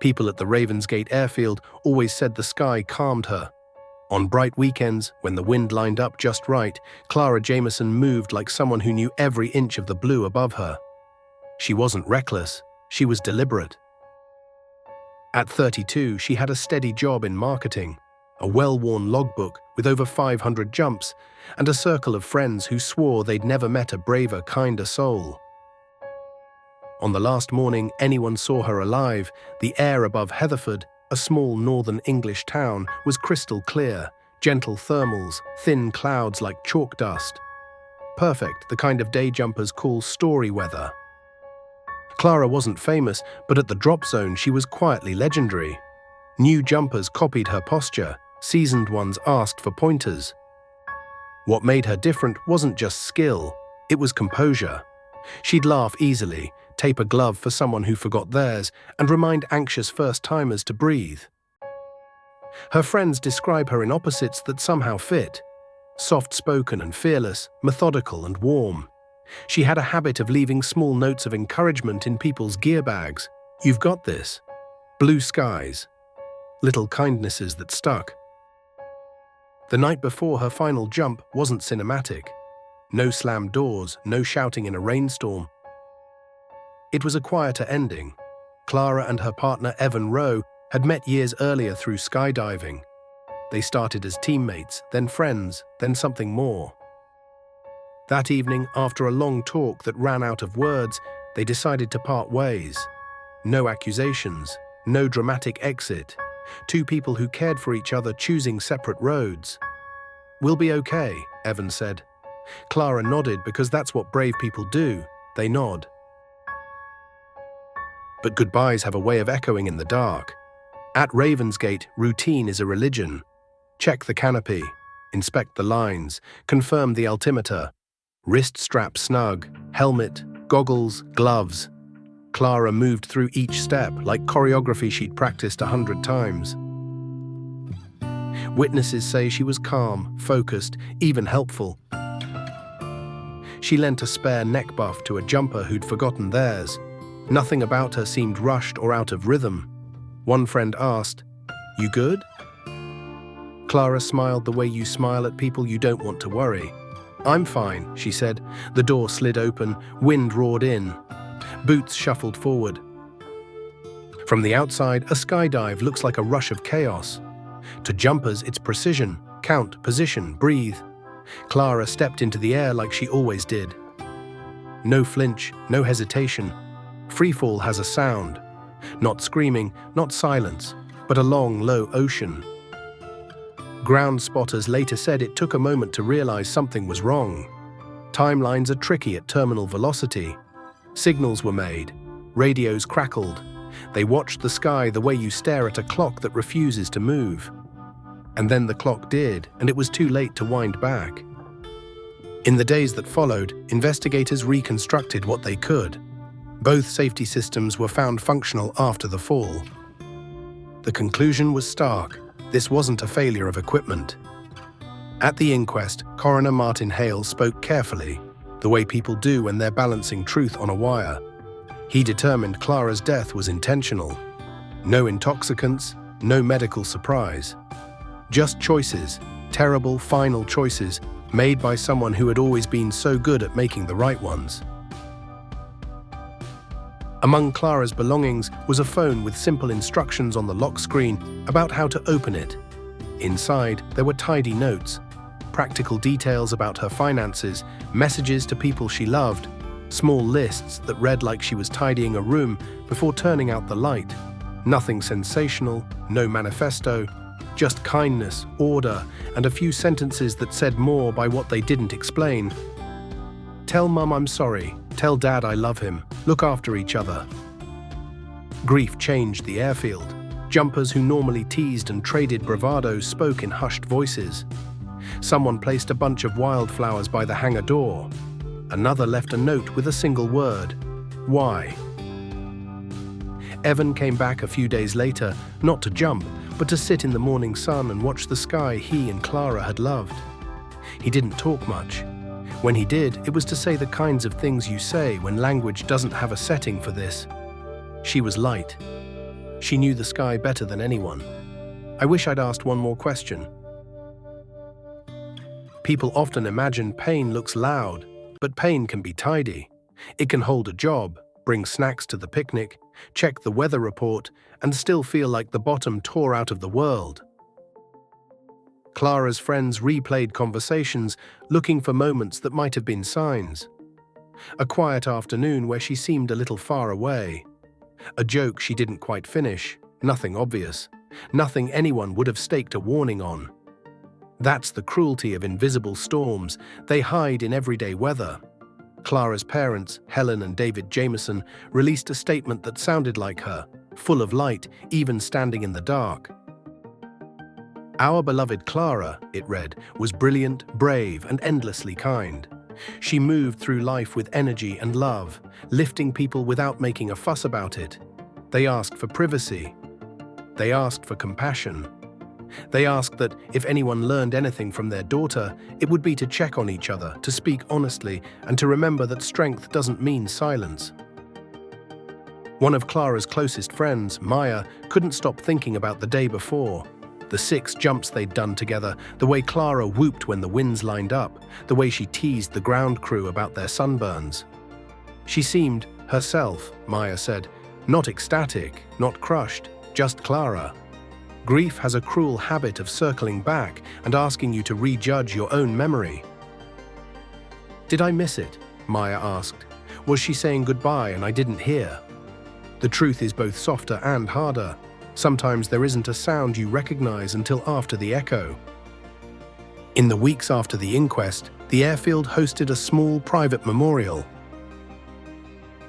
People at the Ravensgate airfield always said the sky calmed her. On bright weekends, when the wind lined up just right, Clara Jameson moved like someone who knew every inch of the blue above her. She wasn't reckless, she was deliberate. At 32, she had a steady job in marketing, a well-worn logbook with over 500 jumps, and a circle of friends who swore they'd never met a braver, kinder soul. On the last morning anyone saw her alive, the air above Heatherford, a small northern English town, was crystal clear, gentle thermals, thin clouds like chalk dust. Perfect, the kind of day jumpers call story weather. Clara wasn't famous, but at the drop zone she was quietly legendary. New jumpers copied her posture, seasoned ones asked for pointers. What made her different wasn't just skill, it was composure. She'd laugh easily, tape a glove for someone who forgot theirs, and remind anxious first-timers to breathe. Her friends describe her in opposites that somehow fit. Soft-spoken and fearless, methodical and warm. She had a habit of leaving small notes of encouragement in people's gear bags. You've got this. Blue skies. Little kindnesses that stuck. The night before her final jump wasn't cinematic. No slammed doors, no shouting in a rainstorm. It was a quieter ending. Clara and her partner Evan Rowe had met years earlier through skydiving. They started as teammates, then friends, then something more. That evening, after a long talk that ran out of words, they decided to part ways. No accusations, no dramatic exit. Two people who cared for each other choosing separate roads. "We'll be okay," Evan said. Clara nodded because that's what brave people do. They nod. But goodbyes have a way of echoing in the dark. At Ravensgate, routine is a religion. Check the canopy, inspect the lines, confirm the altimeter. Wrist strap snug, helmet, goggles, gloves. Clara moved through each step like choreography she'd practiced 100 times. Witnesses say she was calm, focused, even helpful. She lent a spare neck buff to a jumper who'd forgotten theirs. Nothing about her seemed rushed or out of rhythm. One friend asked, "You good?" Clara smiled the way you smile at people you don't want to worry. "I'm fine," she said. The door slid open, wind roared in. Boots shuffled forward. From the outside, a skydive looks like a rush of chaos. To jumpers, it's precision, count, position, breathe. Clara stepped into the air like she always did. No flinch, no hesitation. Freefall has a sound. Not screaming, not silence, but a long, low ocean. Ground spotters later said it took a moment to realize something was wrong. Timelines are tricky at terminal velocity. Signals were made. Radios crackled. They watched the sky the way you stare at a clock that refuses to move. And then the clock did, and it was too late to wind back. In the days that followed, investigators reconstructed what they could. Both safety systems were found functional after the fall. The conclusion was stark. This wasn't a failure of equipment. At the inquest, Coroner Martin Hale spoke carefully, the way people do when they're balancing truth on a wire. He determined Clara's death was intentional. No intoxicants, no medical surprise. Just choices, terrible final choices, made by someone who had always been so good at making the right ones. Among Clara's belongings was a phone with simple instructions on the lock screen about how to open it. Inside, there were tidy notes, practical details about her finances, messages to people she loved, small lists that read like she was tidying a room before turning out the light. Nothing sensational, no manifesto, just kindness, order, and a few sentences that said more by what they didn't explain. "Tell Mum I'm sorry. Tell Dad I love him. Look after each other." Grief changed the airfield. Jumpers who normally teased and traded bravado spoke in hushed voices. Someone placed a bunch of wildflowers by the hangar door. Another left a note with a single word: "Why?" Evan came back a few days later, not to jump, but to sit in the morning sun and watch the sky he and Clara had loved. He didn't talk much. When he did, it was to say the kinds of things you say when language doesn't have a setting for this. She was light. She knew the sky better than anyone. I wish I'd asked one more question. People often imagine pain looks loud, but pain can be tidy. It can hold a job, bring snacks to the picnic, check the weather report, and still feel like the bottom tore out of the world. Clara's friends replayed conversations, looking for moments that might have been signs. A quiet afternoon where she seemed a little far away. A joke she didn't quite finish, nothing obvious, nothing anyone would have staked a warning on. That's the cruelty of invisible storms. They hide in everyday weather. Clara's parents, Helen and David Jameson, released a statement that sounded like her, full of light, even standing in the dark. Our beloved Clara, it read, was brilliant, brave, and endlessly kind. She moved through life with energy and love, lifting people without making a fuss about it. They asked for privacy. They asked for compassion. They asked that if anyone learned anything from their daughter, it would be to check on each other, to speak honestly, and to remember that strength doesn't mean silence. One of Clara's closest friends, Maya, couldn't stop thinking about the day before. The 6 jumps they'd done together, the way Clara whooped when the winds lined up, the way she teased the ground crew about their sunburns. She seemed, herself, Maya said, not ecstatic, not crushed, just Clara. Grief has a cruel habit of circling back and asking you to rejudge your own memory. Did I miss it? Maya asked. Was she saying goodbye and I didn't hear? The truth is both softer and harder. Sometimes there isn't a sound you recognize until after the echo. In the weeks after the inquest, the airfield hosted a small private memorial.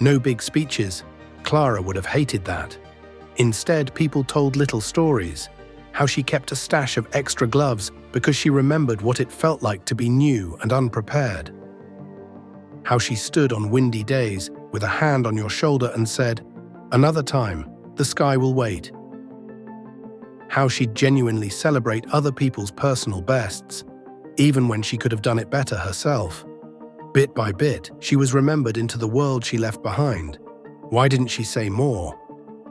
No big speeches. Clara would have hated that. Instead, people told little stories. How she kept a stash of extra gloves because she remembered what it felt like to be new and unprepared. How she stood on windy days with a hand on your shoulder and said, "Another time, the sky will wait." How she'd genuinely celebrate other people's personal bests, even when she could have done it better herself. Bit by bit, she was remembered into the world she left behind. Why didn't she say more?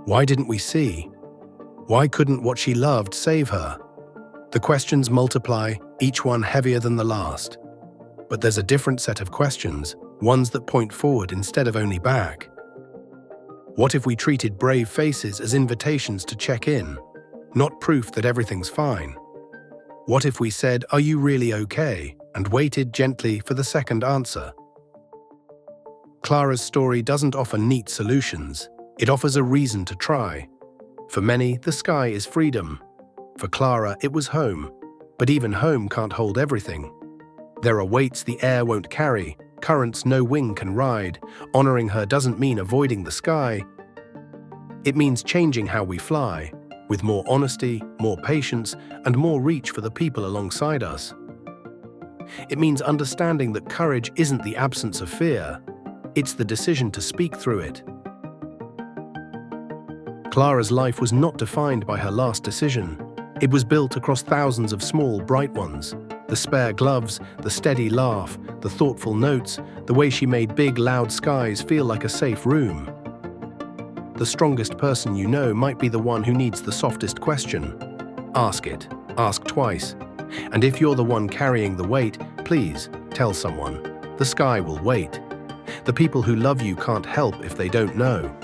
Why didn't we see? Why couldn't what she loved save her? The questions multiply, each one heavier than the last. But there's a different set of questions, ones that point forward instead of only back. What if we treated brave faces as invitations to check in, not proof that everything's fine? What if we said, "Are you really okay?" and waited gently for the second answer? Clara's story doesn't offer neat solutions. It offers a reason to try. For many, the sky is freedom. For Clara, it was home. But even home can't hold everything. There are weights the air won't carry, currents no wing can ride. Honoring her doesn't mean avoiding the sky. It means changing how we fly, with more honesty, more patience, and more reach for the people alongside us. It means understanding that courage isn't the absence of fear. It's the decision to speak through it. Clara's life was not defined by her last decision. It was built across thousands of small, bright ones. The spare gloves, the steady laugh, the thoughtful notes, the way she made big, loud skies feel like a safe room. The strongest person you know might be the one who needs the softest question. Ask it. Ask twice. And if you're the one carrying the weight, please tell someone. The sky will wait. The people who love you can't help if they don't know.